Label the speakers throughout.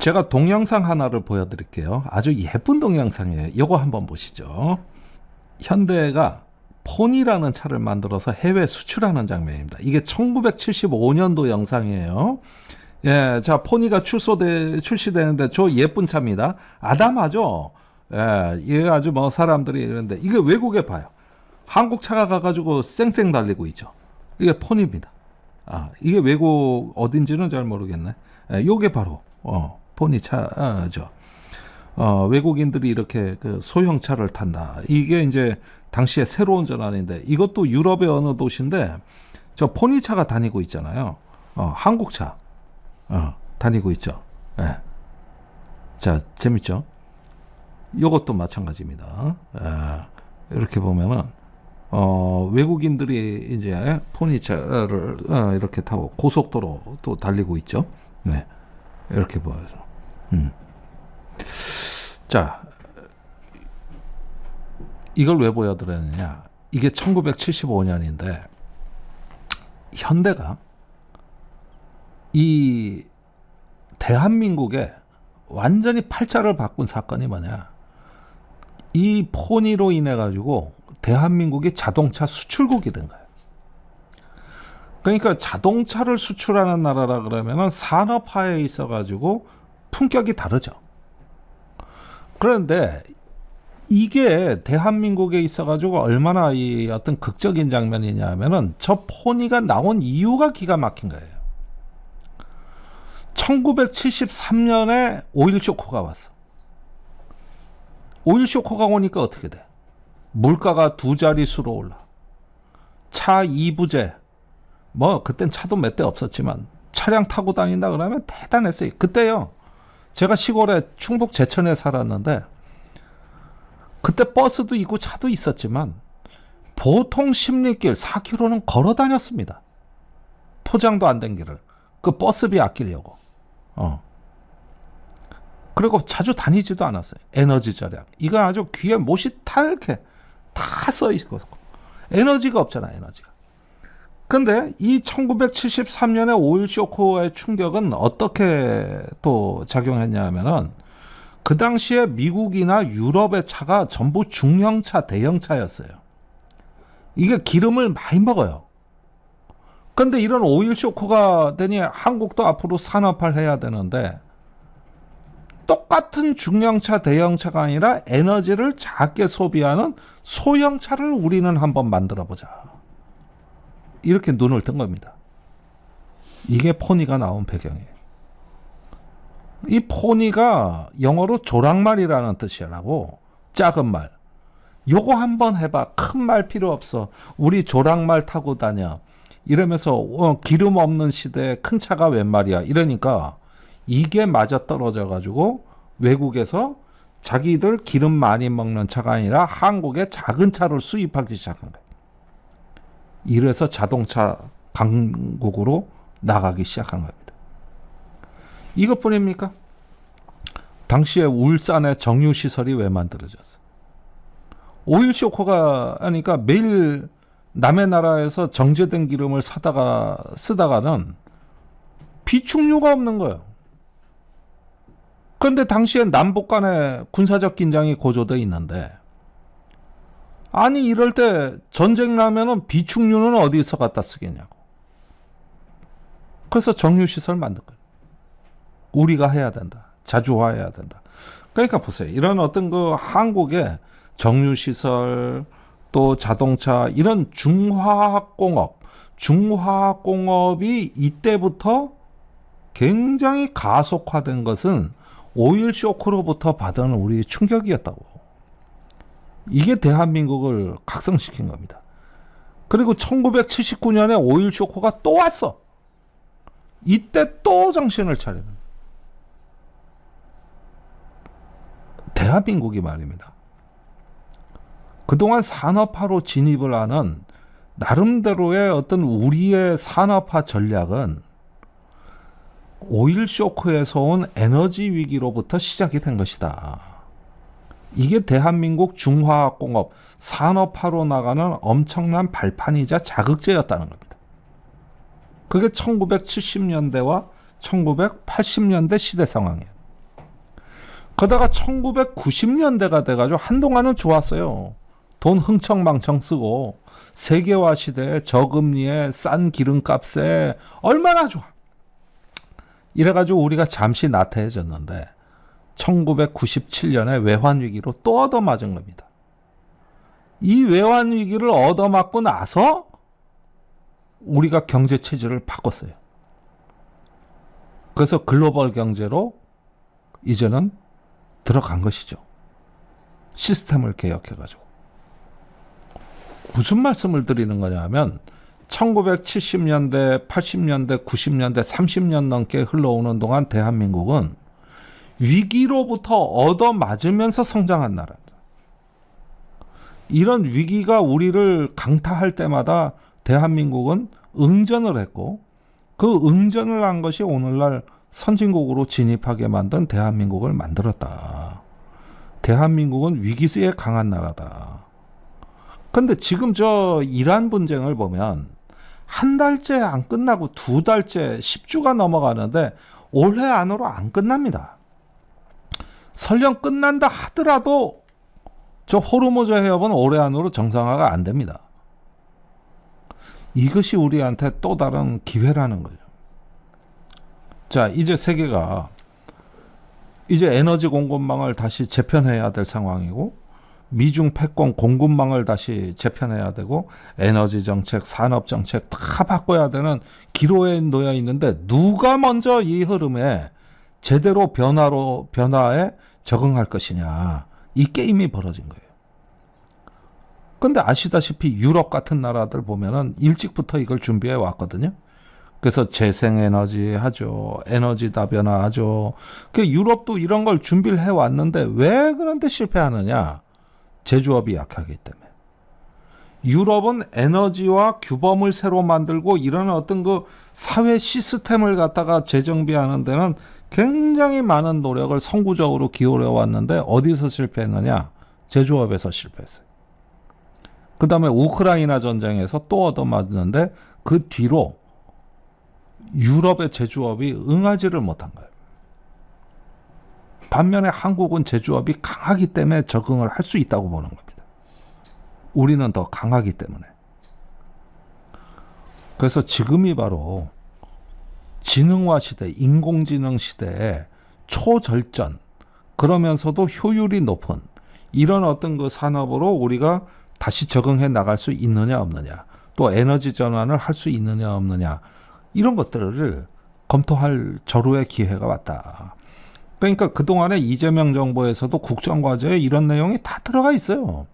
Speaker 1: 제가 동영상 하나를 보여드릴게요. 아주 예쁜 동영상이에요. 이거 한번 보시죠. 현대가 폰이라는 차를 만들어서 해외 수출하는 장면입니다. 이게 1975년도 영상이에요. 예, 자, 포니가 출시되는데 저 예쁜 차입니다. 아담하죠? 예, 이게 아주 뭐 사람들이 이런데, 이게 외국에 봐요. 한국 차가 가가지고 쌩쌩 달리고 있죠. 이게 폰입니다. 아, 이게 외국 어딘지는 잘 모르겠네. 예, 요게 바로, 포니 차죠. 외국인들이 이렇게 그 소형차를 탄다. 이게 이제 당시에 새로운 전환인데, 이것도 유럽의 어느 도시인데, 저 포니차가 다니고 있잖아요. 한국차. 다니고 있죠. 예. 자, 재밌죠? 요것도 마찬가지입니다. 이렇게 보면은, 외국인들이 이제 포니차를 이렇게 타고 고속도로 또 달리고 있죠. 네. 이렇게 보여서. 자, 이걸 왜 보여드렸느냐. 이게 1975년인데, 현대가 이 대한민국에 완전히 팔자를 바꾼 사건이 뭐냐. 이 포니로 인해 가지고 대한민국이 자동차 수출국이 된 거예요. 그러니까 자동차를 수출하는 나라라 그러면은 산업화에 있어 가지고 품격이 다르죠. 그런데 이게 대한민국에 있어 가지고 얼마나 이 어떤 극적인 장면이냐 하면은 저 포니가 나온 이유가 기가 막힌 거예요. 1973년에 오일 쇼크가 왔어. 오일 쇼크가 오니까 어떻게 돼? 물가가 두 자릿수로 올라. 차 2부제. 뭐 그땐 차도 몇 대 없었지만 차량 타고 다닌다 그러면 대단했어요. 그때요. 제가 시골에 충북 제천에 살았는데 그때 버스도 있고 차도 있었지만 보통 십리길 4km는 걸어 다녔습니다. 포장도 안 된 길을. 그 버스비 아끼려고. 그리고 자주 다니지도 않았어요. 에너지 절약. 이거 아주 귀에 못이 탈게 다 써 있고. 에너지가 없잖아, 에너지가. 근데 이 1973년에 오일 쇼크의 충격은 어떻게 또 작용했냐 하면은 그 당시에 미국이나 유럽의 차가 전부 중형차, 대형차였어요. 이게 기름을 많이 먹어요. 근데 이런 오일 쇼크가 되니 한국도 앞으로 산업화를 해야 되는데 똑같은 중형차, 대형차가 아니라 에너지를 작게 소비하는 소형차를 우리는 한번 만들어보자. 이렇게 눈을 뜬 겁니다. 이게 포니가 나온 배경이에요. 이 포니가 영어로 조랑말이라는 뜻이라고. 작은 말. 요거 한번 해봐. 큰 말 필요 없어. 우리 조랑말 타고 다녀. 이러면서 기름 없는 시대에 큰 차가 웬 말이야. 이러니까 이게 맞아 떨어져 가지고 외국에서 자기들 기름 많이 먹는 차가 아니라 한국에 작은 차를 수입하기 시작한 거예요. 이래서 자동차 강국으로 나가기 시작한 겁니다. 이것뿐입니까? 당시에 울산의 정유시설이 왜 만들어졌어? 오일 쇼크가 하니까 매일 남의 나라에서 정제된 기름을 쓰다가는 비축류가 없는 거예요. 그런데 당시에 남북 간에 군사적 긴장이 고조돼 있는데, 아니 이럴 때 전쟁 나면은 비축류는 어디서 갖다 쓰겠냐고. 그래서 정유시설 만든 거예요. 우리가 해야 된다. 자주화해야 된다. 그러니까 보세요. 이런 어떤 그 한국의 정유시설 또 자동차 이런 중화학공업이 이때부터 굉장히 가속화된 것은 오일 쇼크로부터 받은 우리 충격이었다고. 이게 대한민국을 각성시킨 겁니다. 그리고 1979년에 오일 쇼크가 또 왔어. 이때 또 정신을 차리는. 대한민국이 말입니다. 그동안 산업화로 진입을 하는 나름대로의 어떤 우리의 산업화 전략은 오일 쇼크에서 온 에너지 위기로부터 시작이 된 것이다. 이게 대한민국 중화학공업 산업화로 나가는 엄청난 발판이자 자극제였다는 겁니다. 그게 1970년대와 1980년대 시대 상황이에요. 그러다가 1990년대가 돼가지고 한동안은 좋았어요. 돈 흥청망청 쓰고 세계화 시대에 저금리에 싼 기름값에 얼마나 좋아. 이래가지고 우리가 잠시 나태해졌는데 1997년에 외환위기로 또 얻어맞은 겁니다. 이 외환위기를 얻어맞고 나서 우리가 경제체제를 바꿨어요. 그래서 글로벌 경제로 이제는 들어간 것이죠. 시스템을 개혁해가지고. 무슨 말씀을 드리는 거냐 하면 1970년대, 80년대, 90년대, 30년 넘게 흘러오는 동안 대한민국은 위기로부터 얻어맞으면서 성장한 나라입니다. 이런 위기가 우리를 강타할 때마다 대한민국은 응전을 했고 그 응전을 한 것이 오늘날 선진국으로 진입하게 만든 대한민국을 만들었다. 대한민국은 위기에 강한 나라다. 근데 지금 저 이란 분쟁을 보면 한 달째 안 끝나고 두 달째 10주가 넘어가는데 올해 안으로 안 끝납니다. 설령 끝난다 하더라도 저 호르무즈 해협은 올해 안으로 정상화가 안 됩니다. 이것이 우리한테 또 다른 기회라는 거죠. 자, 이제 세계가 이제 에너지 공급망을 다시 재편해야 될 상황이고 미중 패권 공급망을 다시 재편해야 되고 에너지 정책, 산업 정책 다 바꿔야 되는 기로에 놓여 있는데 누가 먼저 이 흐름에 제대로 변화에 적응할 것이냐. 이 게임이 벌어진 거예요. 근데 아시다시피 유럽 같은 나라들 보면은 일찍부터 이걸 준비해 왔거든요. 그래서 재생에너지 하죠. 에너지 다변화 하죠. 그 유럽도 이런 걸 준비를 해 왔는데 왜 그런데 실패하느냐? 제조업이 약하기 때문에. 유럽은 에너지와 규범을 새로 만들고 이런 어떤 그 사회 시스템을 갖다가 재정비하는 데는 굉장히 많은 노력을 선구적으로 기울여 왔는데 어디서 실패했느냐? 제조업에서 실패했어요. 그 다음에 우크라이나 전쟁에서 또 얻어맞는데 그 뒤로 유럽의 제조업이 응하지를 못한 거예요. 반면에 한국은 제조업이 강하기 때문에 적응을 할 수 있다고 보는 겁니다. 우리는 더 강하기 때문에. 그래서 지금이 바로 지능화 시대, 인공지능 시대의 초절전, 그러면서도 효율이 높은 이런 어떤 그 산업으로 우리가 다시 적응해 나갈 수 있느냐 없느냐, 또 에너지 전환을 할 수 있느냐 없느냐, 이런 것들을 검토할 절호의 기회가 왔다. 그러니까 그동안에 이재명 정부에서도 국정과제에 이런 내용이 다 들어가 있어요.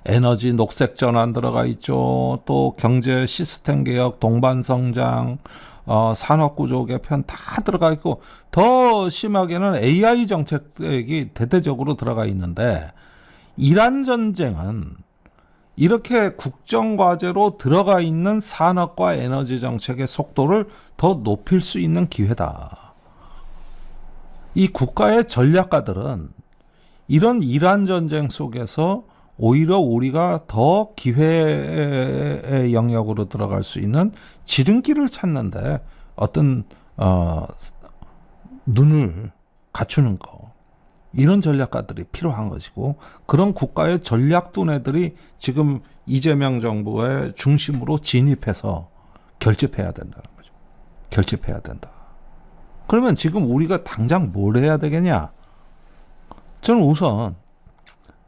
Speaker 1: 에너지 녹색 전환 들어가 있죠. 또 경제 시스템 개혁, 동반 성장, 산업 구조 개편 다 들어가 있고 더 심하게는 AI 정책이 대대적으로 들어가 있는데 이란 전쟁은 이렇게 국정과제로 들어가 있는 산업과 에너지 정책의 속도를 더 높일 수 있는 기회다. 이 국가의 전략가들은 이런 이란 전쟁 속에서 오히려 우리가 더 기회의 영역으로 들어갈 수 있는 지름길을 찾는데 어떤 눈을 갖추는 거, 이런 전략가들이 필요한 것이고 그런 국가의 전략두뇌들이 지금 이재명 정부의 중심으로 진입해서 결집해야 된다는 거죠. 결집해야 된다. 그러면 지금 우리가 당장 뭘 해야 되겠냐? 저는 우선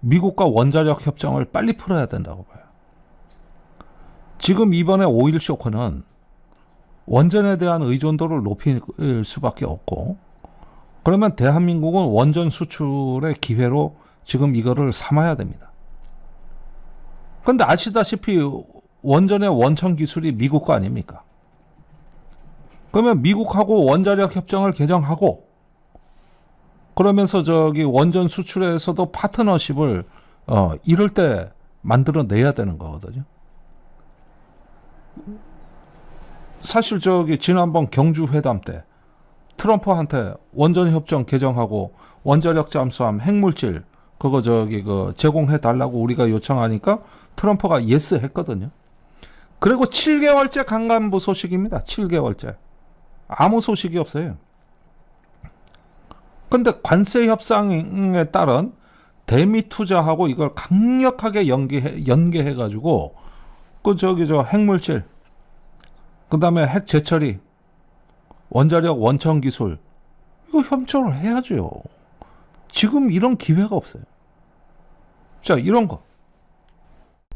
Speaker 1: 미국과 원자력 협정을 빨리 풀어야 된다고 봐요. 지금 이번에 오일 쇼크는 원전에 대한 의존도를 높일 수밖에 없고, 그러면 대한민국은 원전 수출의 기회로 지금 이거를 삼아야 됩니다. 그런데 아시다시피 원전의 원천 기술이 미국 거 아닙니까? 그러면 미국하고 원자력 협정을 개정하고 그러면서 저기 원전 수출에서도 파트너십을 이럴 때 만들어내야 되는 거거든요. 사실 저기 지난번 경주 회담 때 트럼프한테 원전 협정 개정하고 원자력 잠수함 핵물질 그거 저기 그 제공해 달라고 우리가 요청하니까 트럼프가 예스 했거든요. 그리고 7개월째 강간부 소식입니다. 7개월째. 아무 소식이 없어요. 근데 관세 협상에 따른 대미 투자하고 이걸 강력하게 연계해가지고 저 핵물질, 그다음에 핵 재처리, 원자력 원천 기술 이거 협조를 해야죠. 지금 이런 기회가 없어요. 자, 이런 거.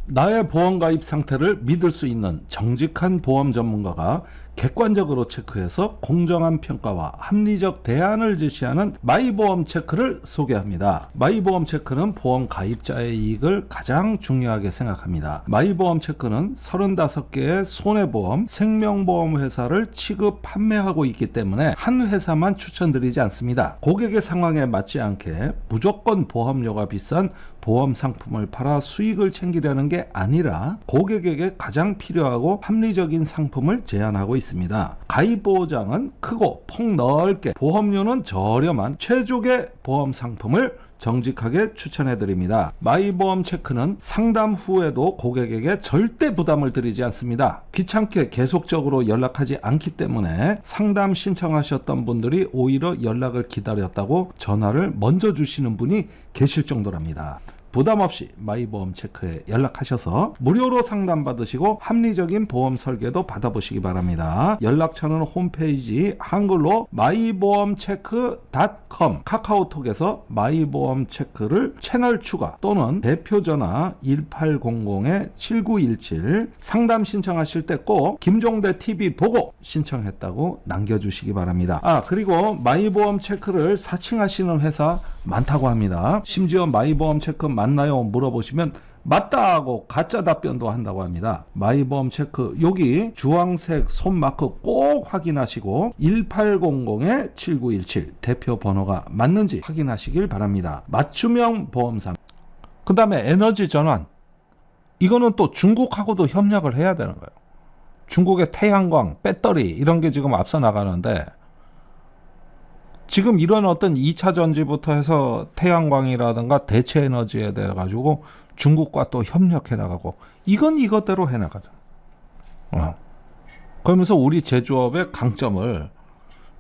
Speaker 1: 나의 보험 가입 상태를 믿을 수 있는 정직한 보험 전문가가 객관적으로 체크해서 공정한 평가와 합리적 대안을 제시하는 마이보험 체크를 소개합니다. 마이보험 체크는 보험 가입자의 이익을 가장 중요하게 생각합니다. 마이보험 체크는 35개의 손해보험, 생명보험 회사를 취급 판매하고 있기 때문에 한 회사만 추천드리지 않습니다. 고객의 상황에 맞지 않게 무조건 보험료가 비싼 보험 상품을 팔아 수익을 챙기려는 게 아니라 고객에게 가장 필요하고 합리적인 상품을 제안하고 있습니다. 가입 보장은 크고 폭넓게, 보험료는 저렴한 최적의 보험 상품을 정직하게 추천해드립니다. 마이보험 체크는 상담 후에도 고객에게 절대 부담을 드리지 않습니다. 귀찮게 계속적으로 연락하지 않기 때문에 상담 신청하셨던 분들이 오히려 연락을 기다렸다고 전화를 먼저 주시는 분이 계실 정도랍니다. 부담 없이 마이보험 체크에 연락하셔서 무료로 상담받으시고 합리적인 보험 설계도 받아보시기 바랍니다. 연락처는 홈페이지 한글로 마이보험체크.com, 카카오톡에서 마이보험 체크를 채널 추가 또는 대표 전화 1800-7917 상담 신청하실 때 꼭 김종대 TV 보고 신청했다고 남겨주시기 바랍니다. 그리고 마이보험 체크를 사칭하시는 회사 많다고 합니다. 심지어 마이보험 체크 맞나요? 물어보시면 맞다 하고 가짜 답변도 한다고 합니다. 마이보험 체크 여기 주황색 손마크 꼭 확인하시고 1800-7917 대표 번호가 맞는지 확인하시길 바랍니다. 맞춤형 보험상, 그 다음에 에너지 전환, 이거는 또 중국하고도 협력을 해야 되는 거예요. 중국의 태양광, 배터리 이런 게 지금 앞서 나가는데 지금 이런 어떤 2차 전지부터 해서 태양광이라든가 대체 에너지에 대해 가지고 중국과 또 협력해 나가고 이건 이것대로 해 나가자. 그러면서 우리 제조업의 강점을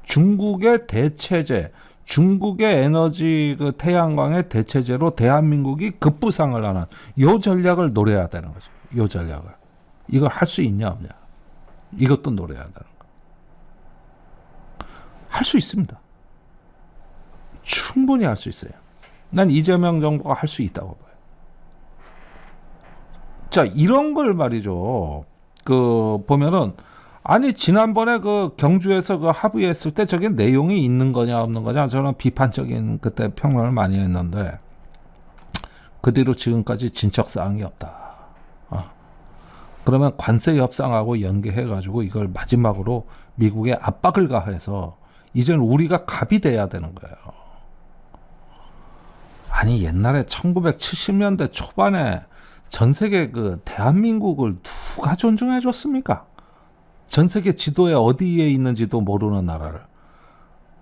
Speaker 1: 중국의 대체제, 중국의 에너지 그 태양광의 대체제로 대한민국이 급부상을 하는 요 전략을 노려야 되는 거죠. 요 전략을. 이거 할 수 있냐 없냐. 이것도 노려야 되는 거. 할 수 있습니다. 충분히 할 수 있어요. 난 이재명 정부가 할 수 있다고 봐요. 자, 이런 걸 말이죠. 보면은, 아니, 지난번에 경주에서 합의했을 때 저게 내용이 있는 거냐, 없는 거냐, 저는 비판적인 그때 평론을 많이 했는데, 그 뒤로 지금까지 진척사항이 없다. 그러면 관세 협상하고 연계해가지고 이걸 마지막으로 미국에 압박을 가해서 이제는 우리가 갑이 돼야 되는 거예요. 아니, 옛날에 1970년대 초반에 전 세계 대한민국을 누가 존중해 줬습니까? 전 세계 지도에 어디에 있는지도 모르는 나라를.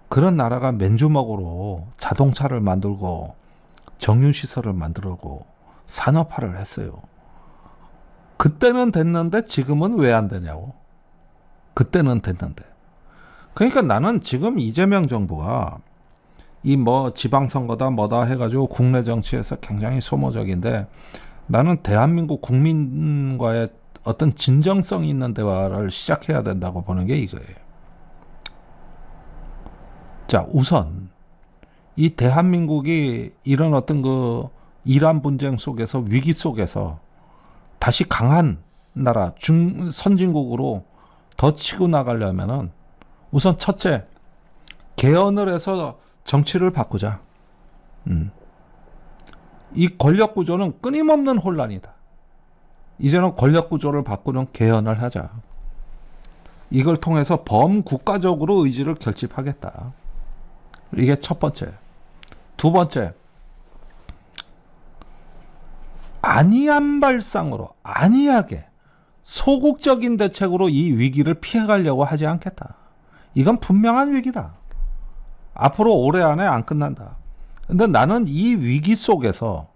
Speaker 1: 그런 나라가 맨주먹으로 자동차를 만들고 정유시설을 만들고 산업화를 했어요. 그때는 됐는데 지금은 왜 안 되냐고. 그때는 됐는데. 그러니까 나는 지금 이재명 정부가 이 지방선거다 뭐다 해가지고 국내 정치에서 굉장히 소모적인데 나는 대한민국 국민과의 어떤 진정성 있는 대화를 시작해야 된다고 보는 게 이거예요. 자, 우선 이 대한민국이 이런 어떤 이란 분쟁 속에서 위기 속에서 다시 강한 나라, 선진국으로 더 치고 나가려면은 우선 첫째, 개헌을 해서 정치를 바꾸자. 이 권력 구조는 끊임없는 혼란이다. 이제는 권력 구조를 바꾸는 개헌을 하자. 이걸 통해서 범국가적으로 의지를 결집하겠다. 이게 첫 번째. 두 번째, 안이한 발상으로, 안이하게 소극적인 대책으로 이 위기를 피해가려고 하지 않겠다. 이건 분명한 위기다. 앞으로 올해 안에 안 끝난다. 근데 나는 이 위기 속에서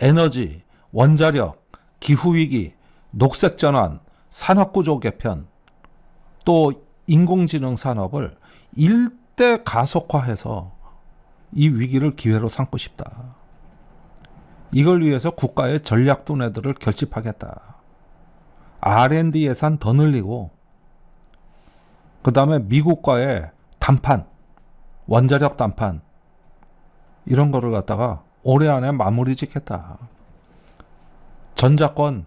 Speaker 1: 에너지, 원자력, 기후위기, 녹색전환, 산업구조 개편, 또 인공지능 산업을 일대 가속화해서 이 위기를 기회로 삼고 싶다. 이걸 위해서 국가의 전략 두뇌들을 결집하겠다. R&D 예산 더 늘리고 그 다음에 미국과의 담판, 원자력 담판 이런 거를 갖다가 올해 안에 마무리 짓겠다. 전자권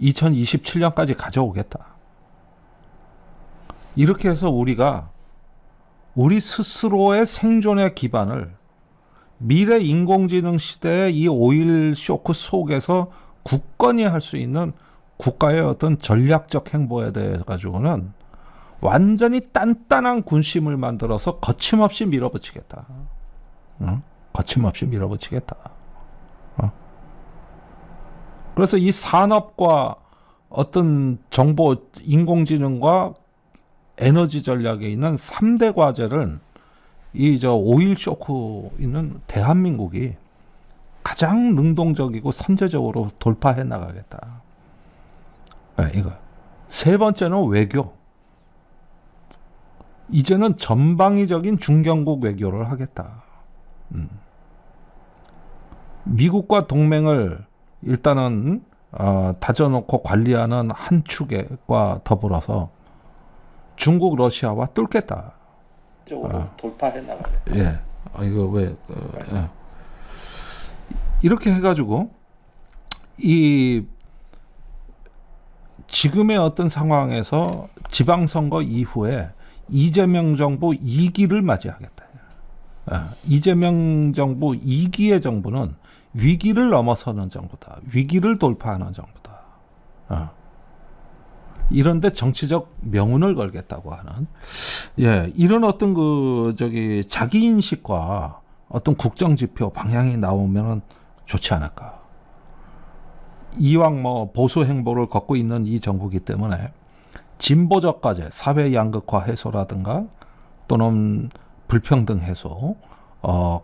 Speaker 1: 2027년까지 가져오겠다. 이렇게 해서 우리가 우리 스스로의 생존의 기반을 미래 인공지능 시대의 이 오일 쇼크 속에서 굳건히 할 수 있는 국가의 어떤 전략적 행보에 대해 가지고는 완전히 단단한 군심을 만들어서 거침없이 밀어붙이겠다. 거침없이 밀어붙이겠다. 그래서 이 산업과 어떤 정보, 인공지능과 에너지 전략에 있는 3대 과제를 이 오일 쇼크 있는 대한민국이 가장 능동적이고 선제적으로 돌파해 나가겠다. 이거. 세 번째는 외교. 이제는 전방위적인 중견국 외교를 하겠다. 미국과 동맹을 일단은 다져놓고 관리하는 한 축과 더불어서 중국, 러시아와 뚫겠다. 쪽으로 돌파해 나가겠다. 예. 이거 왜? 예. 이렇게 해가지고 이 지금의 어떤 상황에서 지방선거 이후에 이재명 정부 2기를 맞이하겠다. 이재명 정부 2기의 정부는 위기를 넘어서는 정부다. 위기를 돌파하는 정부다. 이런데 정치적 명운을 걸겠다고 하는, 이런 어떤 자기 인식과 어떤 국정 지표 방향이 나오면은 좋지 않을까. 이왕 보수 행보를 걷고 있는 이 정부이기 때문에 진보적 과제, 사회 양극화 해소라든가 또는 불평등 해소,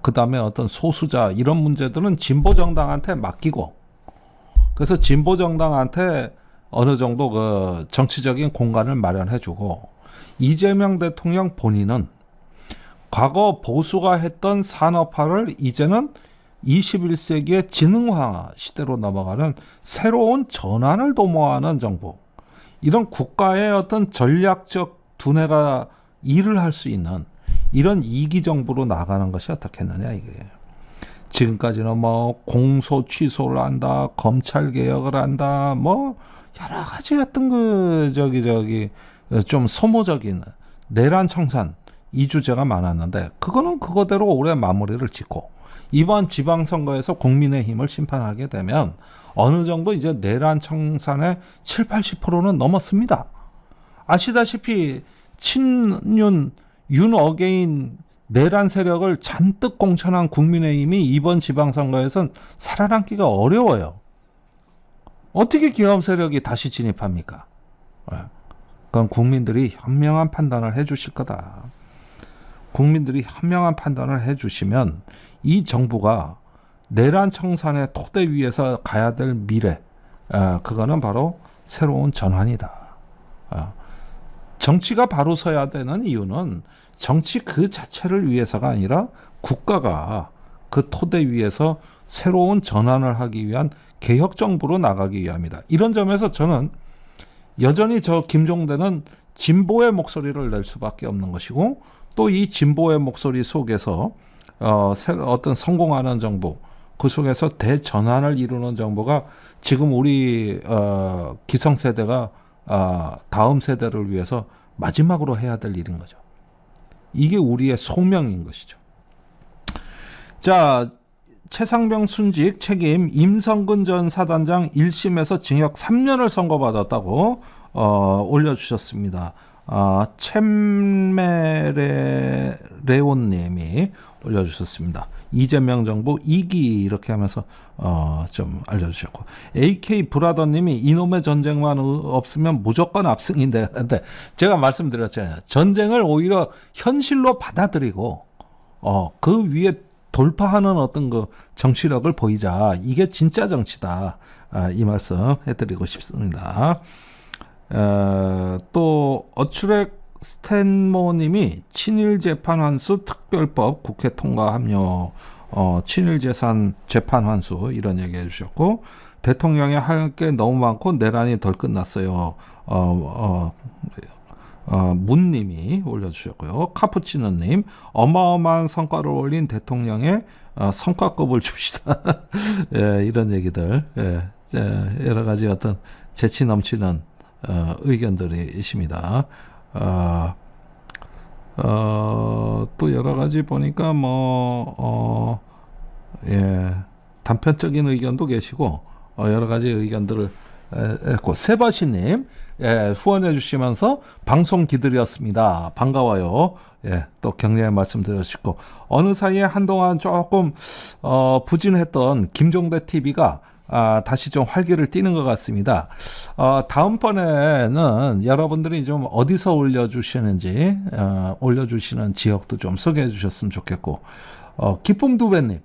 Speaker 1: 그 다음에 어떤 소수자 이런 문제들은 진보 정당한테 맡기고, 그래서 진보 정당한테 어느 정도 정치적인 공간을 마련해주고, 이재명 대통령 본인은 과거 보수가 했던 산업화를 이제는 21세기의 지능화 시대로 넘어가는 새로운 전환을 도모하는 정부, 이런 국가의 어떤 전략적 두뇌가 일을 할 수 있는 이런 2기 정부로 나가는 것이 어떻겠느냐 이게. 지금까지는 공소 취소를 한다, 검찰 개혁을 한다, 여러 가지 같은 좀 소모적인 내란 청산 이 주제가 많았는데, 그거는 그거대로 올해 마무리를 짓고 이번 지방선거에서 국민의힘을 심판하게 되면 어느 정도 이제 내란 청산의 70~80%는 넘었습니다. 아시다시피 친윤 윤 어게인 내란 세력을 잔뜩 공천한 국민의힘이 이번 지방선거에선 살아남기가 어려워요. 어떻게 기업 세력이 다시 진입합니까? 그건 국민들이 현명한 판단을 해주실 거다. 국민들이 현명한 판단을 해주시면 이 정부가 내란 청산의 토대 위에서 가야 될 미래, 그거는 바로 새로운 전환이다. 정치가 바로 서야 되는 이유는 정치 그 자체를 위해서가 아니라 국가가 그 토대 위에서 새로운 전환을 하기 위한 개혁 정부로 나가기 위함이다. 이런 점에서 저는 여전히 김종대는 진보의 목소리를 낼 수밖에 없는 것이고, 또 이 진보의 목소리 속에서 어떤 성공하는 정부, 그 속에서 대전환을 이루는 정부가 지금 우리 기성세대가 다음 세대를 위해서 마지막으로 해야 될 일인 거죠. 이게 우리의 소명인 것이죠. 자, 최상병 순직 책임 임성근 전 사단장 1심에서 징역 3년을 선고받았다고 올려주셨습니다. 챔메레온님이 올려주셨습니다. 이재명 정부 2기 이렇게 하면서 좀 알려주셨고, AK 브라더님이 이놈의 전쟁만 없으면 무조건 압승인데, 근데 제가 말씀드렸잖아요. 전쟁을 오히려 현실로 받아들이고 그 위에 돌파하는 어떤 정치력을 보이자. 이게 진짜 정치다. 이 말씀 해드리고 싶습니다. 또 어추랙 스탠모님이 친일재판환수 특별법 국회 통과 합류, 친일재산 재판환수 이런 얘기 해주셨고, 대통령이 할 게 너무 많고 내란이 덜 끝났어요. 문님이 올려주셨고요. 카푸치노님, 어마어마한 성과를 올린 대통령의 성과급을 줍시다. 예, 이런 얘기들, 예, 여러 가지 어떤 재치 넘치는 의견들이십니다. 또 여러 가지 보니까 예, 단편적인 의견도 계시고 여러 가지 의견들을 했고, 세바시님, 예, 후원해 주시면서 방송 기들이었습니다. 반가워요. 예, 또 격려의 말씀 드리시고, 어느 사이에 한동안 조금 부진했던 김종대 TV가 다시 좀 활기를 띠는 것 같습니다. 다음번에는 여러분들이 좀 어디서 올려주시는지, 올려주시는 지역도 좀 소개해 주셨으면 좋겠고, 기쁨 두배님,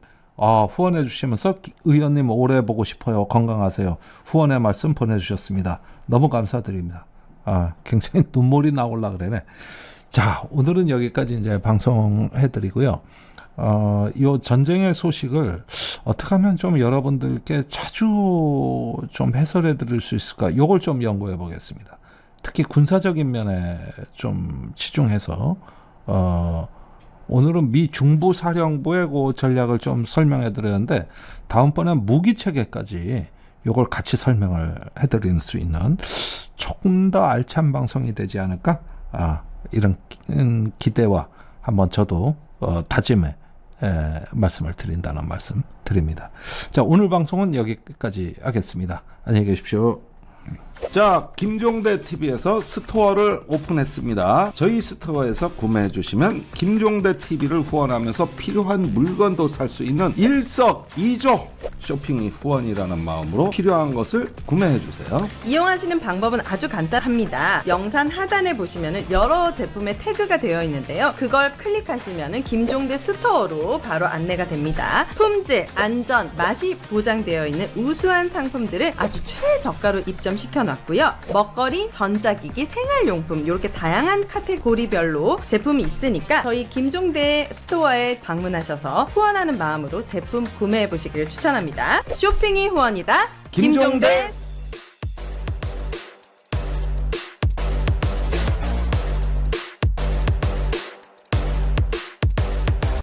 Speaker 1: 후원해 주시면서 의원님 오래 보고 싶어요. 건강하세요. 후원의 말씀 보내주셨습니다. 너무 감사드립니다. 굉장히 눈물이 나올라 그러네. 자, 오늘은 여기까지 이제 방송해 드리고요. 이 전쟁의 소식을 어떻게 하면 좀 여러분들께 자주 좀 해설해 드릴 수 있을까? 요걸 좀 연구해 보겠습니다. 특히 군사적인 면에 좀 치중해서, 오늘은 미 중부 사령부의 그 전략을 좀 설명해 드렸는데, 다음번엔 무기 체계까지 요걸 같이 설명을 해 드릴 수 있는 조금 더 알찬 방송이 되지 않을까? 이런 기대와 한번 저도 다짐에 말씀을 드린다는 말씀 드립니다. 자, 오늘 방송은 여기까지 하겠습니다. 안녕히 계십시오. 자, 김종대 TV에서 스토어를 오픈했습니다. 저희 스토어에서 구매해 주시면 김종대 TV를 후원하면서 필요한 물건도 살 수 있는 일석이조 쇼핑이 후원이라는 마음으로 필요한 것을 구매해 주세요.
Speaker 2: 이용하시는 방법은 아주 간단합니다. 영상 하단에 보시면 여러 제품의 태그가 되어 있는데요. 그걸 클릭하시면 김종대 스토어로 바로 안내가 됩니다. 품질, 안전, 맛이 보장되어 있는 우수한 상품들을 아주 최저가로 입점시켜 놨고요. 먹거리, 전자기기, 생활용품 이렇게 다양한 카테고리별로 제품이 있으니까 저희 김종대 스토어에 방문하셔서 후원하는 마음으로 제품 구매해 보시기를 추천합니다. 쇼핑이 후원이다. 김종대